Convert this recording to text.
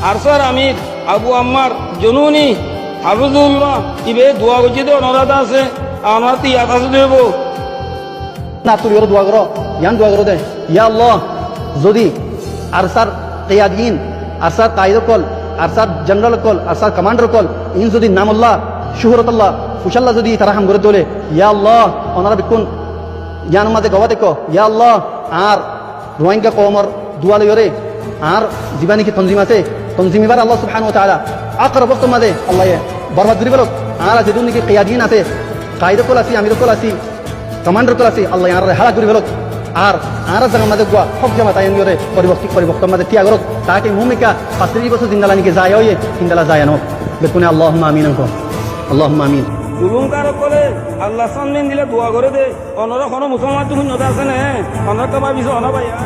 Archer আমির আবু আম্মার জনুনি হাফিজুল্লাহ ইবে দোয়া করছি তো অনারাধ আছে আমার তিয়াত আছে দেব না তুই ওর দোয়া করো ইয়ান দোয়া করো দে ইয়া আল্লাহ যদি আরসার কিয়াদিন আরসার কায়দ কল আরসার জেনারেল কল আরসার কমান্ডার কল ইন যদি নামুল্লাহ শুহরতুল্লাহ ফুশাল্লাহ যদি তারা হাম করে তোলে ইয়া আল্লাহ ওনারা বিকুন ইয়ান মাঝে গবা দেখো ইয়া আল্লাহ আর রোহিঙ্গা কওমর দোয়া লইরে আর জীবানী কি তনজিম আছে তনজিম এবার আল্লাহ সুবহানাহু ওয়া তাআলা আকরাব ওয়াক্ত মাঝে আল্লাহ বরবাদ করি বলো আর যেদিন নাকি কিয়াদিন আছে কায়দ কল আছে আমির কল আছে কমান্ডার কল আছে আল্লাহ আর হারা করি বলো আর জায়গা মাঝে গোয়া সব জামা তাই নিয়ে পরিবর্তন মাঝে ত্যাগ করো তাকে ভূমিকা 35 বছর জিন্দালা নাকি যায় হয়ে জিন্দালা যায় আনো বেকুনে আল্লাহুম্মা আমিন আল্লাহুম্মা আমিন জুলুমকার কলে আল্লাহ সম্মান দিলে দোয়া করে দে অনর কোনো মুসলমান তুমি নদা আছে না অনর কবা বিষ অনবাইয়া